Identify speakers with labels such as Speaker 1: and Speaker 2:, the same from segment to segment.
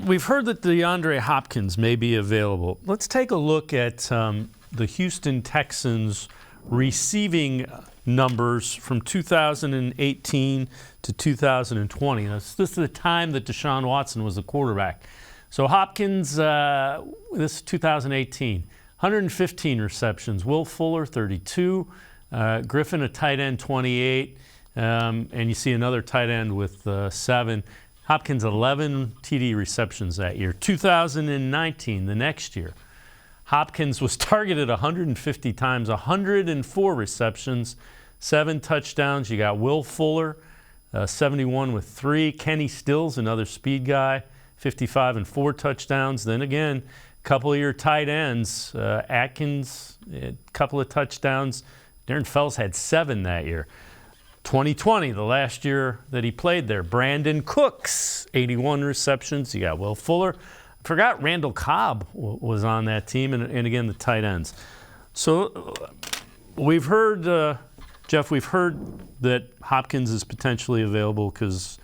Speaker 1: we've heard that DeAndre Hopkins may be available. Let's take a look at the Houston Texans receiving numbers from 2018 to 2020. This is the time that Deshaun Watson was the quarterback. So Hopkins, this is 2018, 115 receptions. Will Fuller, 32. Griffin, a tight end, 28. And you see another tight end with 7. Hopkins, 11 TD receptions that year. 2019, the next year, Hopkins was targeted 150 times, 104 receptions, 7 touchdowns. You got Will Fuller, 71 with 3. Kenny Stills, another speed guy, 55 and 4 touchdowns. Then again, a couple of your tight ends, Atkins, a couple of touchdowns. Darren Fells had 7 that year. 2020, the last year that he played there, Brandin Cooks, 81 receptions. You got Will Fuller. I forgot Randall Cobb was on that team, and again, the tight ends. So we've heard, Jeff, we've heard that Hopkins is potentially available because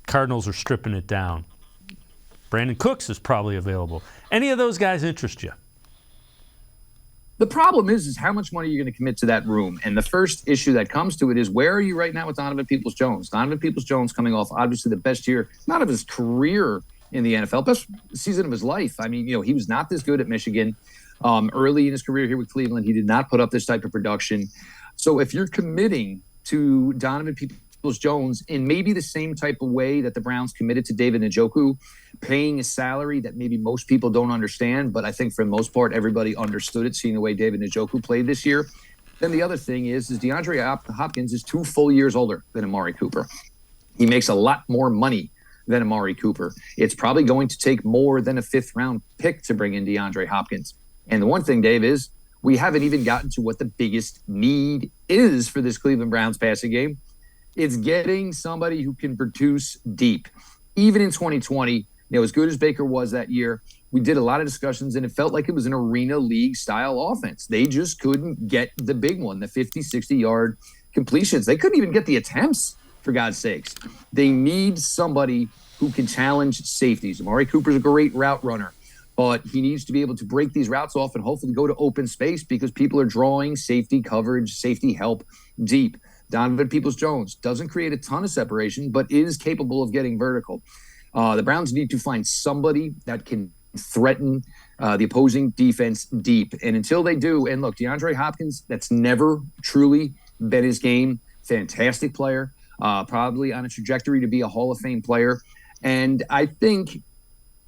Speaker 1: Cardinals are stripping it down. Brandin Cooks is probably available. Any of those guys interest you?
Speaker 2: The problem is how much money you're going to commit to that room. And the first issue that comes to it is, where are you right now with Donovan Peoples-Jones? Donovan Peoples-Jones coming off, obviously, the best year, not of his career in the NFL, best season of his life. I mean, he was not this good at Michigan. Early in his career here with Cleveland, he did not put up this type of production. So if you're committing to Donovan Peoples-Jones in maybe the same type of way that the Browns committed to David Njoku, paying a salary that maybe most people don't understand, but I think for the most part, everybody understood it, seeing the way David Njoku played this year. Then the other thing is DeAndre Hopkins is 2 full years older than Amari Cooper. He makes a lot more money than Amari Cooper. It's probably going to take more than a 5th-round pick to bring in DeAndre Hopkins. And the one thing, Dave, is we haven't even gotten to what the biggest need is for this Cleveland Browns passing game. It's getting somebody who can produce deep. Even in 2020, as good as Baker was that year, we did a lot of discussions, and it felt like it was an arena league-style offense. They just couldn't get the big one, the 50, 60-yard completions. They couldn't even get the attempts, for God's sakes. They need somebody who can challenge safeties. Amari Cooper's a great route runner, but he needs to be able to break these routes off and hopefully go to open space because people are drawing safety coverage, safety help deep. Donovan Peoples-Jones doesn't create a ton of separation, but is capable of getting vertical. The Browns need to find somebody that can threaten the opposing defense deep. And until they do, and look, DeAndre Hopkins, that's never truly been his game. Fantastic player, probably on a trajectory to be a Hall of Fame player. And I think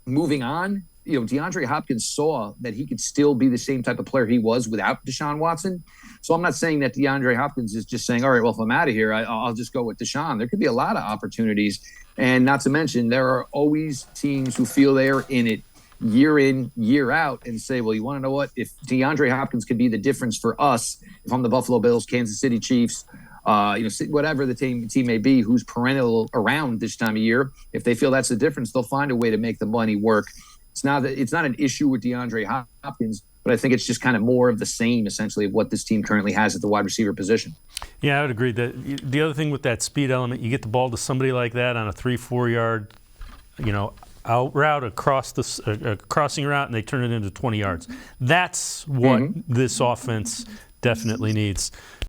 Speaker 2: moving on, DeAndre Hopkins saw that he could still be the same type of player he was without Deshaun Watson. So I'm not saying that DeAndre Hopkins is just saying, all right, well, if I'm out of here, I'll just go with Deshaun. There could be a lot of opportunities. And not to mention, there are always teams who feel they are in it year in, year out and say, well, you want to know what? If DeAndre Hopkins could be the difference for us, if I'm the Buffalo Bills, Kansas City Chiefs, whatever the team may be, who's perennial around this time of year, if they feel that's the difference, they'll find a way to make the money work. It's not an issue with DeAndre Hopkins, but I think it's just kind of more of the same, essentially, of what this team currently has at the wide receiver position.
Speaker 1: Yeah, I would agree. The other thing with that speed element, you get the ball to somebody like that on a 3-4 yard, out route, a crossing route, and they turn it into 20 yards. That's what this offense definitely needs.